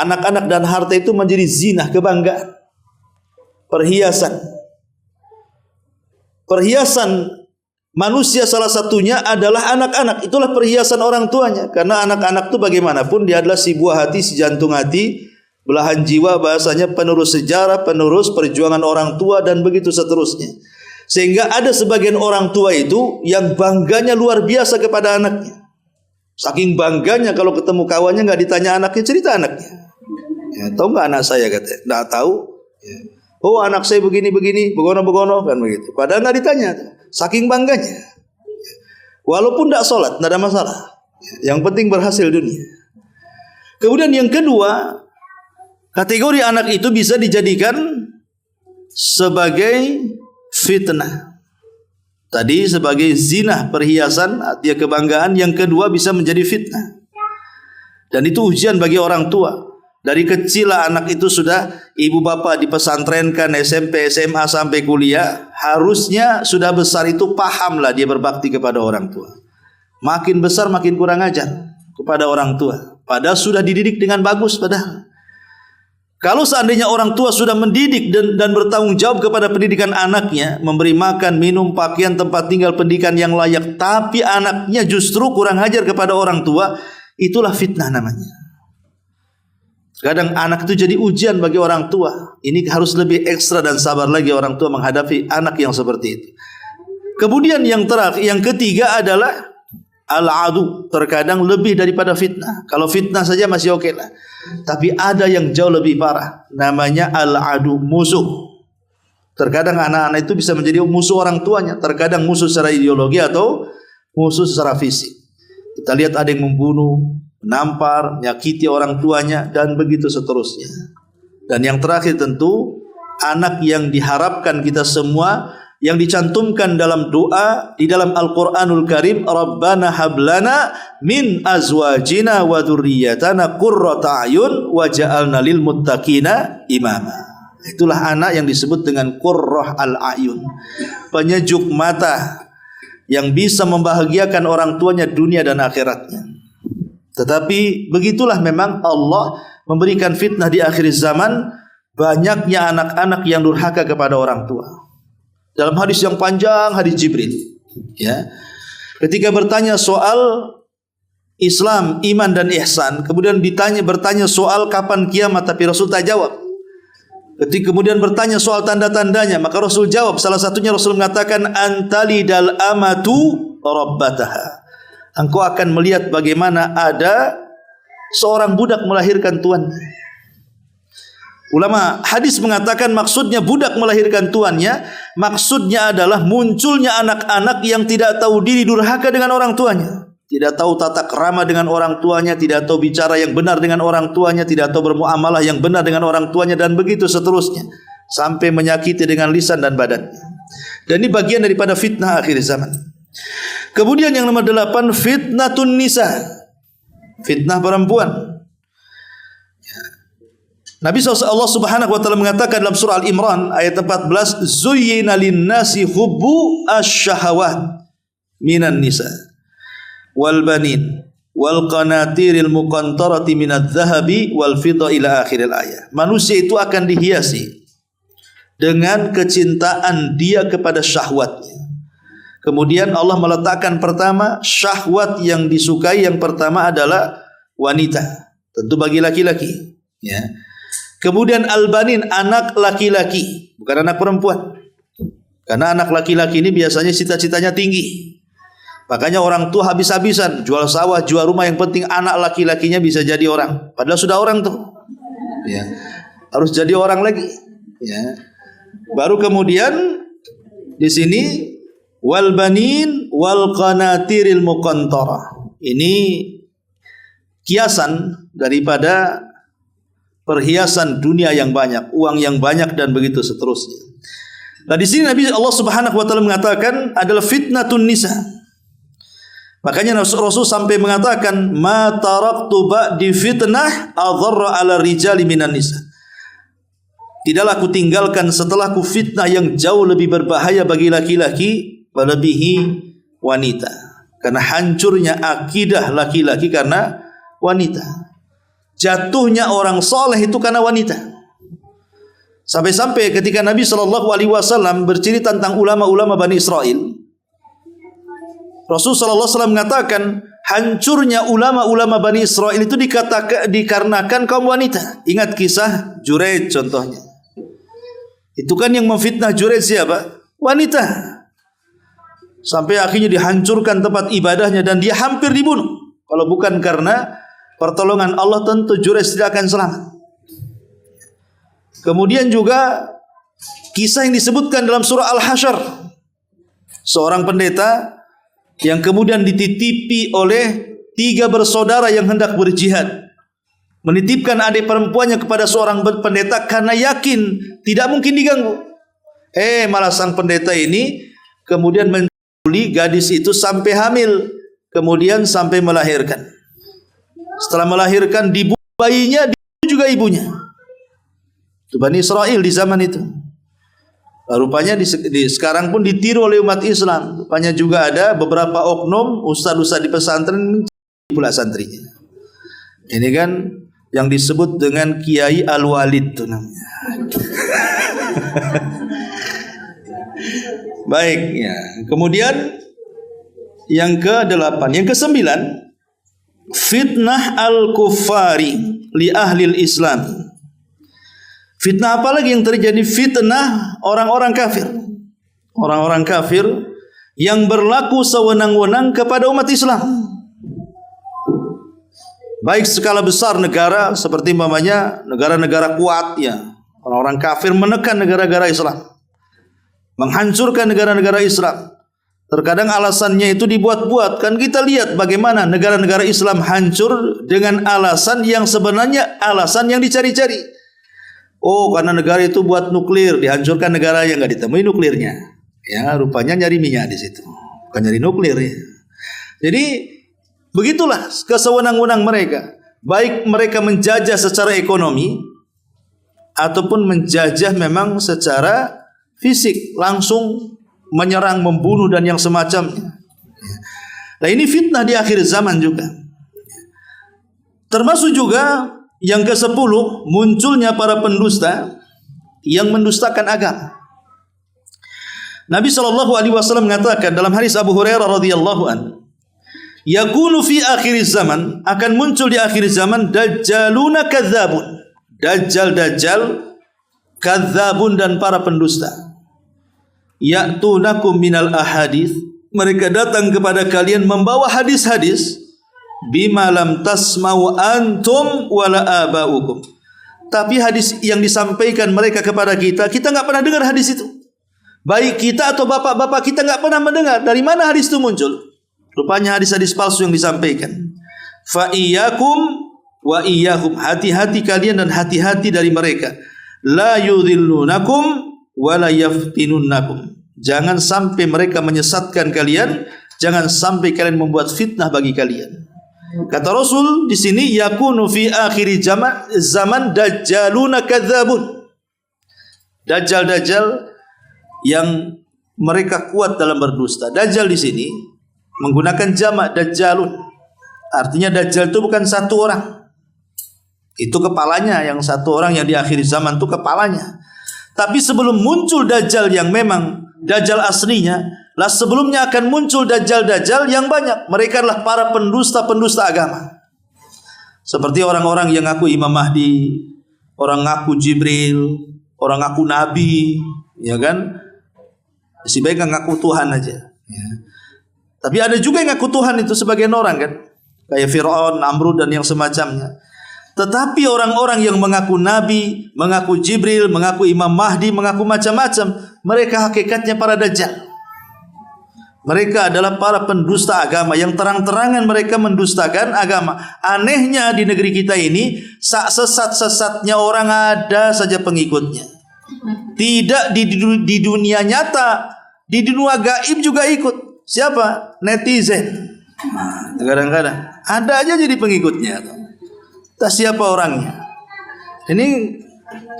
Speaker 1: Anak-anak dan harta itu menjadi zinah, kebanggaan, perhiasan. Perhiasan manusia salah satunya adalah anak-anak. Itulah perhiasan orang tuanya. Karena anak-anak itu bagaimanapun dia adalah si buah hati, si jantung hati belahan jiwa, bahasanya penerus sejarah, penerus perjuangan orang tua dan begitu seterusnya. Sehingga ada sebagian orang tua itu yang bangganya luar biasa kepada anaknya. Saking bangganya kalau ketemu kawannya nggak ditanya anaknya, cerita anaknya. Ya, tahu nggak anak saya katanya? Nggak tahu. Ya. Oh anak saya begini-begini, begono-begono kan begitu. Padahal nggak ditanya. Saking bangganya. Walaupun tidak sholat, tidak ada masalah. Yang penting berhasil dunia. Kemudian yang kedua, kategori anak itu bisa dijadikan sebagai fitnah. Tadi sebagai zinah, perhiasan, artinya kebanggaan. Yang kedua bisa menjadi fitnah. Dan itu ujian bagi orang tua. Dari kecil anak itu sudah ibu bapak dipesantrenkan SMP, SMA sampai kuliah. Harusnya sudah besar itu pahamlah dia berbakti kepada orang tua. Makin besar makin kurang ajar kepada orang tua. Padahal sudah dididik dengan bagus padahal. Kalau seandainya orang tua sudah mendidik dan bertanggung jawab kepada pendidikan anaknya, memberi makan, minum, pakaian, tempat tinggal, pendidikan yang layak, tapi anaknya justru kurang ajar kepada orang tua, itulah fitnah namanya. Kadang anak itu jadi ujian bagi orang tua. Ini harus lebih ekstra dan sabar lagi orang tua menghadapi anak yang seperti itu. Kemudian yang terakhir, yang ketiga adalah al-adu, terkadang lebih daripada fitnah. Kalau fitnah saja masih oke lah. Tapi ada yang jauh lebih parah, namanya al-adu, musuh. Terkadang anak-anak itu bisa menjadi musuh orang tuanya, terkadang musuh secara ideologi atau musuh secara fisik. Kita lihat ada yang membunuh, menampar, menyakiti orang tuanya dan begitu seterusnya. Dan yang terakhir tentu anak yang diharapkan kita semua, yang dicantumkan dalam doa di dalam Al-Qur'anul Karim, Rabbana hablana min azwajina wa dzurriyyatana qurrata a'yun waj'alna lil muttaqina imama. Itulah anak yang disebut dengan qurrah al-a'yun, penyejuk mata yang bisa membahagiakan orang tuanya dunia dan akhiratnya. Tetapi begitulah memang Allah memberikan fitnah di akhir zaman, banyaknya anak-anak yang durhaka kepada orang tua. Dalam hadis yang panjang, hadis Jibril, ya, ketika bertanya soal Islam, iman dan ihsan, kemudian bertanya soal kapan kiamat, tapi Rasul tak jawab. Ketika kemudian bertanya soal tanda-tandanya, maka Rasul jawab. Salah satunya Rasul mengatakan, antalidal amatu rabbataha. Engkau akan melihat bagaimana ada seorang budak melahirkan tuannya. Ulama hadis mengatakan maksudnya budak melahirkan tuannya, maksudnya adalah munculnya anak-anak yang tidak tahu diri, durhaka dengan orang tuanya, tidak tahu tata krama dengan orang tuanya, tidak tahu bicara yang benar dengan orang tuanya, tidak tahu bermuamalah yang benar dengan orang tuanya dan begitu seterusnya, sampai menyakiti dengan lisan dan badannya. Dan ini bagian daripada fitnah akhir zaman. Kemudian yang nomor 8, fitnatun nisa, fitnah perempuan. Nabi Allah Subhanahu wa taala mengatakan dalam surah Al-Imran ayat 14, zuyyina lin-nasi hubbu asy-syahawat minan nisa wal banin wal qanatiril muqantarati minadz-dzahabi wal fidda ila akhiril ayat. Manusia itu akan dihiasi dengan kecintaan dia kepada syahwatnya. Kemudian Allah meletakkan pertama syahwat yang disukai, yang pertama adalah wanita, tentu bagi laki-laki, ya. Kemudian al-banin, anak laki-laki, bukan anak perempuan. Karena anak laki-laki ini biasanya cita-citanya tinggi. Makanya orang tua habis-habisan jual sawah, jual rumah, yang penting anak laki-lakinya bisa jadi orang. Padahal sudah orang tuh, ya, harus jadi orang lagi, ya. Baru kemudian di sini wal banin wal qanatiril muqantarah. Ini kiasan daripada perhiasan dunia yang banyak, uang yang banyak dan begitu seterusnya. Nah di sini Nabi Allah Subhanahu wa taala mengatakan adalah fitnatun nisa. Makanya Rasul sampai mengatakan ma taraktu ba'di fitnah adharra 'ala rijali minan nisa. Tidaklah aku tinggalkan setelahku fitnah yang jauh lebih berbahaya bagi laki-laki melebihi wanita. Karena hancurnya akidah laki-laki karena wanita. Jatuhnya orang soleh itu karena wanita. Sampai-sampai ketika Nabi SAW bercerita tentang ulama-ulama Bani Israel, Rasul SAW mengatakan hancurnya ulama-ulama Bani Israel itu dikarenakan kaum wanita. Ingat kisah Juraij contohnya. Itu kan yang memfitnah Juraij siapa? Wanita. Sampai akhirnya dihancurkan tempat ibadahnya dan dia hampir dibunuh. Kalau bukan karena pertolongan Allah, tentu Juraij tidak akan selamat. Kemudian juga kisah yang disebutkan dalam surah Al-Hasyr, seorang pendeta yang kemudian dititipi oleh 3 bersaudara yang hendak berjihad, menitipkan adik perempuannya kepada seorang pendeta karena yakin tidak mungkin diganggu. Malah sang pendeta ini kemudian menculik gadis itu sampai hamil, kemudian sampai melahirkan. Setelah melahirkan, dibunuh bayinya, dibunuh juga ibunya. Itu Bani Israel di zaman itu. Rupanya sekarang pun ditiru oleh umat Islam. Rupanya juga ada beberapa oknum ustaz-ustaz di pesantren pula santrinya. Ini kan yang disebut dengan Kiai Al-Walid itu namanya. Baik ya. Kemudian yang ke-8, yang ke-9, fitnah al-kuffari li ahli al-Islam. Fitnah apa lagi yang terjadi? Fitnah orang-orang kafir. Orang-orang kafir yang berlaku sewenang-wenang kepada umat Islam. Baik skala besar negara seperti umpamanya negara-negara kuat ya. Orang-orang kafir menekan negara-negara Islam, menghancurkan negara-negara Islam. Terkadang alasannya itu dibuat-buat. Kan kita lihat bagaimana negara-negara Islam hancur dengan alasan yang sebenarnya alasan yang dicari-cari. Oh, karena negara itu buat nuklir, dihancurkan negara yang nggak ditemui nuklirnya. Ya, rupanya nyari minyak di situ, bukan nyari nuklir ya. Jadi begitulah kesewenang-wenang mereka. Baik mereka menjajah secara ekonomi ataupun menjajah memang secara fisik, langsung menyerang, membunuh dan yang semacamnya. Nah, ini fitnah di akhir zaman juga. Termasuk juga yang ke-10, munculnya para pendusta yang mendustakan agama. Nabi SAW mengatakan dalam hadis Abu Hurairah radhiyallahu an, yakunu fi akhir zaman, akan muncul di akhir zaman dajjaluna kadzabun. Dajjal kadzabun dan para pendusta. Ya'tunakum minal ahadits, mereka datang kepada kalian membawa hadis-hadis bima lam tasma'u antum wala aba'ukum. Tapi hadis yang disampaikan mereka kepada kita nggak pernah dengar hadis itu. Baik kita atau bapak-bapak kita nggak pernah mendengar. Dari mana hadis itu muncul? Rupanya hadis-hadis palsu yang disampaikan. Fa iyyakum wa iyyahum, hati-hati kalian dan hati-hati dari mereka. La yudhillunakum wa la yaftinunnakum. Jangan sampai mereka menyesatkan kalian, jangan sampai kalian membuat fitnah bagi kalian. Kata Rasul di sini, yakunu fi akhir zaman dajjaluna kadzabun. Dajjal yang mereka kuat dalam berdusta. Dajjal di sini menggunakan jamak dajjalun. Artinya dajjal itu bukan satu orang. Itu kepalanya, yang satu orang yang di akhir zaman itu kepalanya. Tapi sebelum muncul dajjal yang memang dajjal aslinya, lah sebelumnya akan muncul dajjal-dajjal yang banyak. Mereka adalah para pendusta-pendusta agama. Seperti orang-orang yang ngaku Imam Mahdi, orang ngaku Jibril, orang ngaku Nabi, ya kan? Si baik ngaku Tuhan aja. Ya. Tapi ada juga yang ngaku Tuhan itu sebagian orang kan, kayak Fir'aun, Namrud dan yang semacamnya. Tetapi orang-orang yang mengaku Nabi, mengaku Jibril, mengaku Imam Mahdi, mengaku macam-macam, mereka hakikatnya para dajjal. Mereka adalah para pendusta agama yang terang-terangan mereka mendustakan agama. Anehnya di negeri kita ini, sesat-sesatnya orang ada saja pengikutnya. Tidak di dunia nyata, di dunia gaib juga ikut. Siapa? Netizen. Kadang-kadang ada aja jadi pengikutnya. Tak siapa orangnya. Ini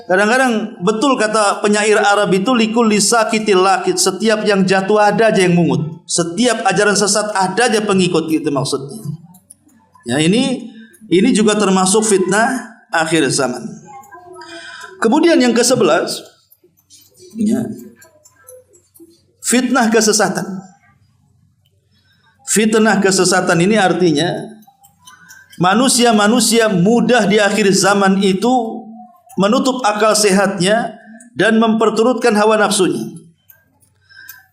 Speaker 1: kadang-kadang betul kata penyair Arab itu, likul lisakitil lakit, setiap yang jatuh ada aja yang mungut. Setiap ajaran sesat ada aja pengikut, gitu maksudnya. Ya, ini juga termasuk fitnah akhir zaman. Kemudian yang ke-11, ya, fitnah kesesatan. Fitnah kesesatan ini artinya manusia-manusia mudah di akhir zaman itu menutup akal sehatnya dan memperturutkan hawa nafsunya.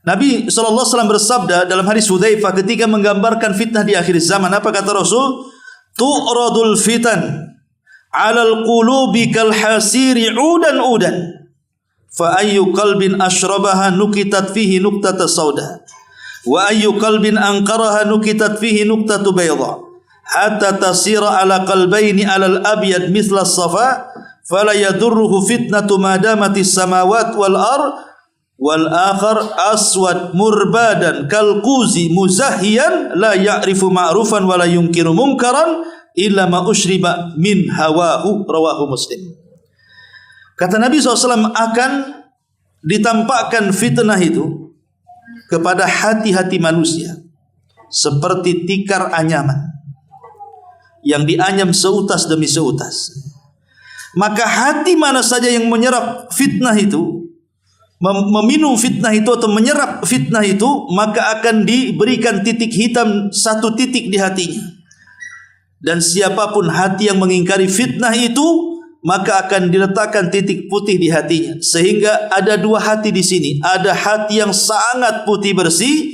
Speaker 1: Nabi SAW bersabda dalam hadis Hudzaifah ketika menggambarkan fitnah di akhir zaman, apa kata Rasul? Tu'radul fitan 'alal qulubi kal hasiri 'udan fa ayyu qalbin ashrabaha nukitat fihi nuqtatun sauda wa ayyu qalbin anqaraha nukitat fihi nuqtatun bayda hatta tasira 'ala qalbaini 'alal abyad mithla as-safa fala yadurruhu fitnatu ma damatis samawati wal ard wal akhar aswad murbadan kal quzi muzahhiyan la ya'rifu ma'rufan wa la yunkiru munkaran illa ma ushriba min hawahu, rawahu Muslim. Kata Nabi SAW, akan ditampakkan fitnah itu kepada hati-hati manusia seperti tikar anyaman yang dianyam seutas demi seutas. Maka hati mana saja yang menyerap fitnah itu, meminum fitnah itu atau menyerap fitnah itu, maka akan diberikan titik hitam satu titik di hatinya. Dan siapapun hati yang mengingkari fitnah itu, maka akan diletakkan titik putih di hatinya. Sehingga ada dua hati di sini. Ada hati yang sangat putih bersih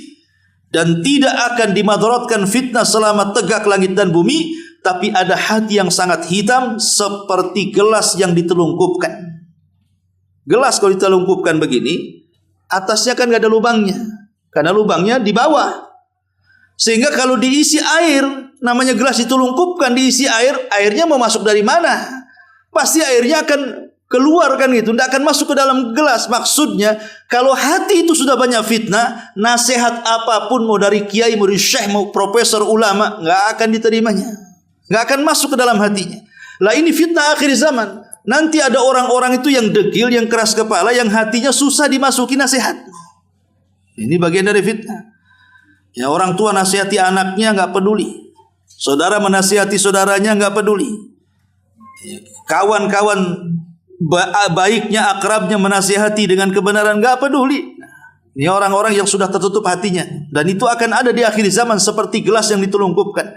Speaker 1: dan tidak akan dimadaratkan fitnah selama tegak langit dan bumi, tapi ada hati yang sangat hitam seperti gelas yang ditelungkupkan. Gelas kalau ditelungkupkan begini, atasnya kan nggak ada lubangnya, karena lubangnya di bawah. Sehingga kalau diisi air, namanya gelas ditelungkupkan, diisi air, airnya mau masuk dari mana? Pasti airnya akan keluar kan gitu, tidak akan masuk ke dalam gelas. Maksudnya, kalau hati itu sudah banyak fitnah, nasihat apapun mau dari kiai, mau dari syekh, mau profesor, ulama, nggak akan diterimanya, nggak akan masuk ke dalam hatinya. Lah ini fitnah akhir zaman. Nanti ada orang-orang itu yang degil, yang keras kepala, yang hatinya susah dimasuki nasihat. Ini bagian dari fitnah. Ya, orang tua nasihati anaknya nggak peduli, saudara menasihati saudaranya nggak peduli, kawan-kawan baiknya, akrabnya menasihati dengan kebenaran nggak peduli. Ini orang-orang yang sudah tertutup hatinya, dan itu akan ada di akhir zaman seperti gelas yang ditelungkupkan.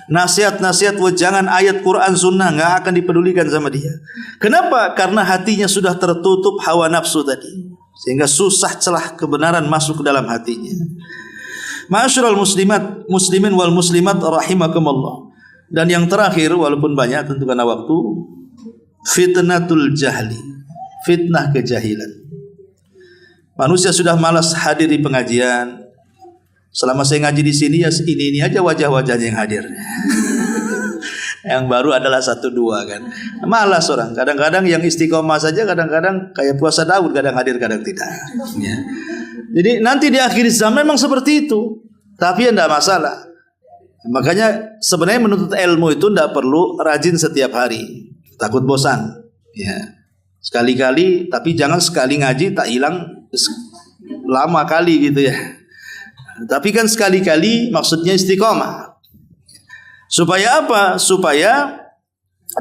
Speaker 1: Nasihat-nasihat, wejangan ayat Quran Sunnah nggak akan dipedulikan sama dia. Kenapa? Karena hatinya sudah tertutup hawa nafsu tadi, sehingga susah celah kebenaran masuk ke dalam hatinya. Ma'asyiral muslimin wal muslimat rahimakumullah. Dan yang terakhir, walaupun banyak tentu karena waktu, fitnatul jahli, fitnah kejahilan. Manusia sudah malas hadir di pengajian. Selama saya ngaji di sini ya ini aja wajah-wajahnya yang hadir. Yang baru adalah 1-2 kan. Malas orang. Kadang-kadang yang istiqomah saja, kadang-kadang kayak puasa Daud, kadang hadir, kadang tidak. Ya. Jadi nanti di akhir zaman memang seperti itu. Tapi ya tidak masalah. Makanya sebenarnya menuntut ilmu itu tidak perlu rajin setiap hari. Takut bosan. Ya. Sekali-kali, tapi jangan sekali ngaji tak hilang lama kali gitu ya. Tapi kan sekali-kali maksudnya istiqomah. Supaya apa? Supaya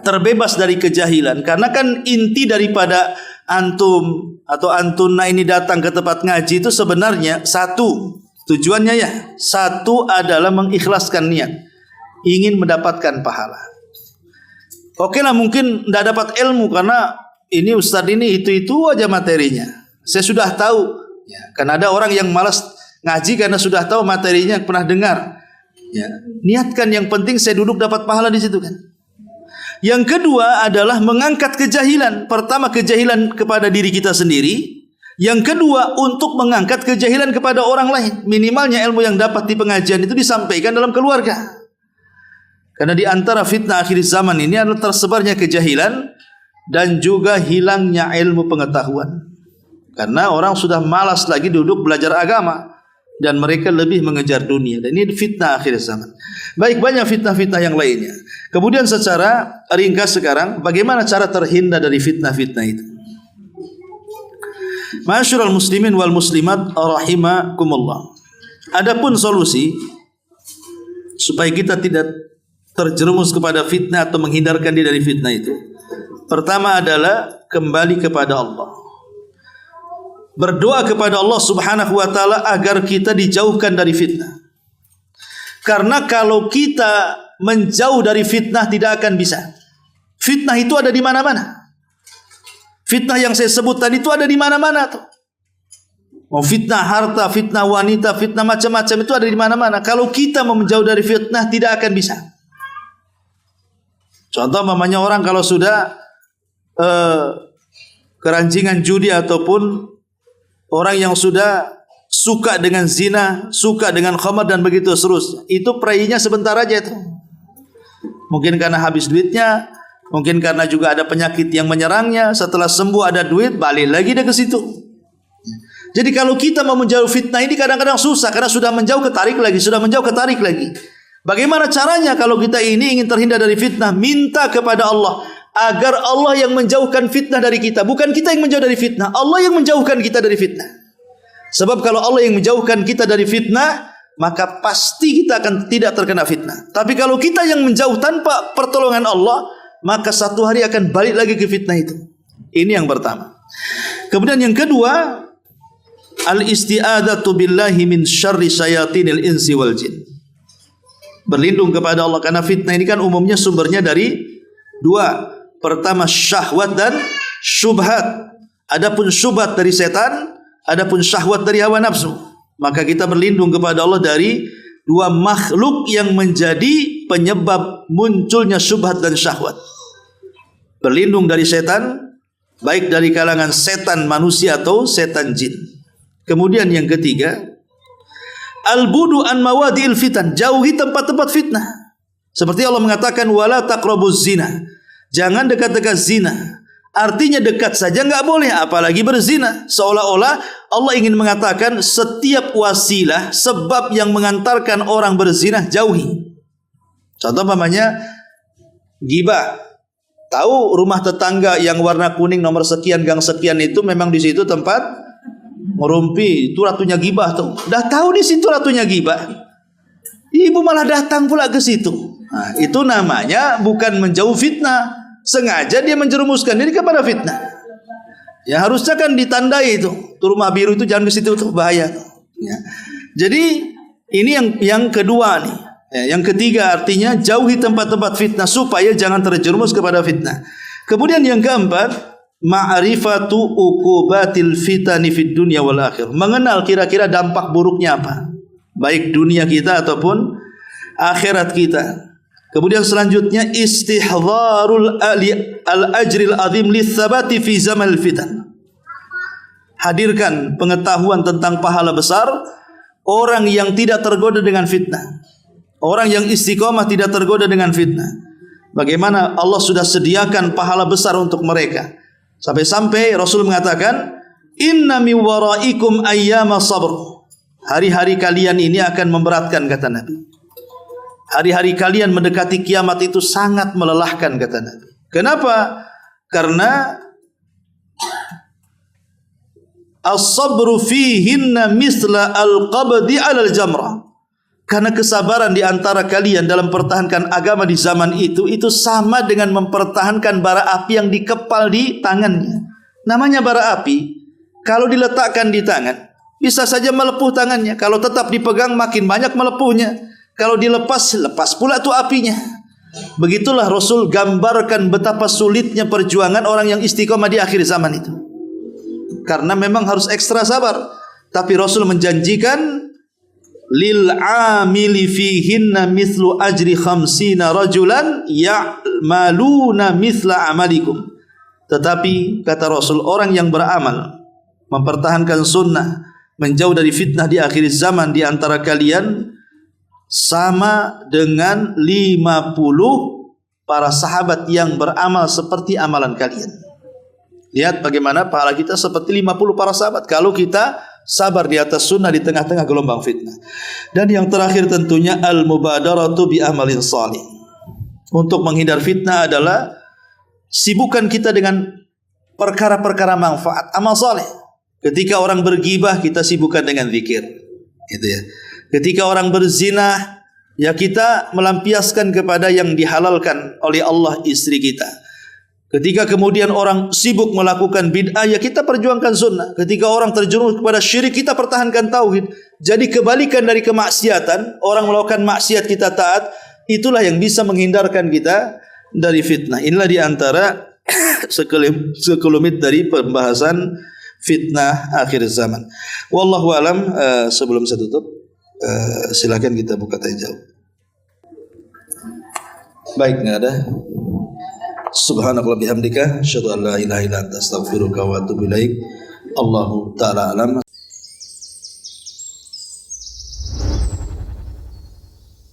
Speaker 1: terbebas dari kejahilan. Karena kan inti daripada antum atau antuna ini datang ke tempat ngaji itu sebenarnya satu. Tujuannya ya, satu adalah mengikhlaskan niat, ingin mendapatkan pahala. Oke lah, mungkin tidak dapat ilmu karena ini ustadz ini itu aja materinya. Saya sudah tahu. Ya, kan ada orang yang malas ngaji karena sudah tahu materinya, pernah dengar. Ya, niatkan yang penting saya duduk dapat pahala di situ kan. Yang kedua adalah mengangkat kejahilan. Pertama kejahilan kepada diri kita sendiri. Yang kedua untuk mengangkat kejahilan kepada orang lain. Minimalnya ilmu yang dapat di pengajian itu disampaikan dalam keluarga. Karena di antara fitnah akhir zaman ini adalah tersebarnya kejahilan dan juga hilangnya ilmu pengetahuan. Karena orang sudah malas lagi duduk belajar agama dan mereka lebih mengejar dunia. Dan ini fitnah akhir zaman. Baik, banyak fitnah-fitnah yang lainnya. Kemudian secara ringkas sekarang, bagaimana cara terhindar dari fitnah-fitnah itu? Ma'asyiral muslimin wal muslimat rahimakumullah. Adapun solusi supaya kita tidak terjerumus kepada fitnah atau menghindarkan diri dari fitnah itu, pertama adalah kembali kepada Allah. Berdoa kepada Allah Subhanahu wa taala agar kita dijauhkan dari fitnah. Karena kalau kita menjauh dari fitnah tidak akan bisa. Fitnah itu ada di mana-mana. Fitnah yang saya sebutkan itu ada di mana-mana tuh. Mau fitnah harta, fitnah wanita, fitnah macam-macam itu ada di mana-mana. Kalau kita mau menjauh dari fitnah tidak akan bisa. Contoh mamanya orang kalau sudah keranjingan judi ataupun orang yang sudah suka dengan zina, suka dengan khamar dan begitu seterusnya. Itu perainya sebentar aja itu. Mungkin karena habis duitnya, mungkin karena juga ada penyakit yang menyerangnya. Setelah sembuh ada duit, balik lagi dia ke situ. Jadi kalau kita mau menjauh fitnah ini kadang-kadang susah karena sudah menjauh ketarik lagi, sudah menjauh ketarik lagi. Bagaimana caranya kalau kita ini ingin terhindar dari fitnah? Minta kepada Allah agar Allah yang menjauhkan fitnah dari kita, bukan kita yang menjauh dari fitnah. Allah yang menjauhkan kita dari fitnah. Sebab kalau Allah yang menjauhkan kita dari fitnah, maka pasti kita akan tidak terkena fitnah. Tapi kalau kita yang menjauh tanpa pertolongan Allah, maka satu hari akan balik lagi ke fitnah itu. Ini yang pertama. Kemudian yang kedua, al-isti'adzatu billahi min syarri syayatinil insi wal jin. Berlindung kepada Allah karena fitnah ini kan umumnya sumbernya dari dua. Pertama syahwat dan syubhat. Adapun syubhat dari setan, adapun syahwat dari hawa nafsu. Maka kita berlindung kepada Allah dari dua makhluk yang menjadi penyebab munculnya syubhat dan syahwat. Berlindung dari setan, baik dari kalangan setan manusia atau setan jin. Kemudian yang ketiga, al-budu an mawadil fitan, jauhi tempat-tempat fitnah. Seperti Allah mengatakan wala taqrabuz zina. Jangan dekat-dekat zina. Artinya dekat saja enggak boleh, apalagi berzina. Seolah-olah Allah ingin mengatakan setiap wasilah, sebab yang mengantarkan orang berzina jauhi. Contoh umpamanya ghibah. Tahu rumah tetangga yang warna kuning nomor sekian gang sekian itu memang di situ tempat merumpi, itu ratunya ghibah tuh. Dah tahu di situ ratunya ghibah, ibu malah datang pula ke situ. Nah, itu namanya bukan menjauh fitnah, sengaja dia menjerumuskan diri kepada fitnah. Ya harusnya kan ditandai itu rumah biru itu jangan ke situ tuh, bahaya tuh. Ya. Jadi ini yang kedua nih. Ya, yang ketiga artinya jauhi tempat-tempat fitnah supaya jangan terjerumus kepada fitnah. Kemudian yang keempat, ma'rifatu uqubatil fitani fid dunya wal akhir. Mengenal kira-kira dampak buruknya apa, baik dunia kita ataupun akhirat kita. Kemudian selanjutnya istihdharul al-ajril azim lis-sabati fi zamanil fitan. Hadirkan pengetahuan tentang pahala besar orang yang tidak tergoda dengan fitnah. Orang yang istiqomah tidak tergoda dengan fitnah. Bagaimana Allah sudah sediakan pahala besar untuk mereka. Sampai-sampai Rasul mengatakan, inna mi waraikum ayyama sabr. Hari-hari kalian ini akan memberatkan, kata Nabi. Hari-hari kalian mendekati kiamat itu sangat melelahkan, kata Nabi. Kenapa? Karena as-sabru fihinna misla al-qabdi 'alal jamrah. Karena kesabaran di antara kalian dalam mempertahankan agama di zaman itu sama dengan mempertahankan bara api yang dikepal di tangannya. Namanya bara api, kalau diletakkan di tangan, bisa saja melepuh tangannya. Kalau tetap dipegang makin banyak melepuhnya. Kalau dilepas, lepas pula tuh apinya. Begitulah Rasul gambarkan betapa sulitnya perjuangan orang yang istiqomah di akhir zaman itu. Karena memang harus ekstra sabar. Tapi Rasul menjanjikan lil amili fihinna mithlu ajri khamsina rajulan ya'maluna mithla amalikum. Tetapi kata Rasul, orang yang beramal mempertahankan sunnah, menjauh dari fitnah di akhir zaman di antara kalian sama dengan 50 para sahabat yang beramal seperti amalan kalian. Lihat bagaimana pahala kita seperti 50 para sahabat kalau kita sabar di atas sunnah di tengah-tengah gelombang fitnah. Dan yang terakhir tentunya al-mubadaratu bi amalin salih. Untuk menghindar fitnah adalah sibukkan kita dengan perkara-perkara manfaat, amal saleh. Ketika orang bergibah, kita sibukkan dengan zikir. Gitu ya. Ketika orang berzina, ya kita melampiaskan kepada yang dihalalkan oleh Allah istri kita. Ketika kemudian orang sibuk melakukan bid'ah, ya kita perjuangkan sunnah. Ketika orang terjerumus kepada syirik, kita pertahankan tauhid. Jadi kebalikan dari kemaksiatan, orang melakukan maksiat kita taat, itulah yang bisa menghindarkan kita dari fitnah. Inilah di antara sekelumit dari pembahasan fitnah akhir zaman. Wallahu alam. Sebelum saya tutup, silakan kita buka tanya jawab. Baik, enggak ada. Subhanakallah bihamdika asyhadu an la ilaha illa anta astaghfiruka wa atubu ilaik. Allahu taala alam.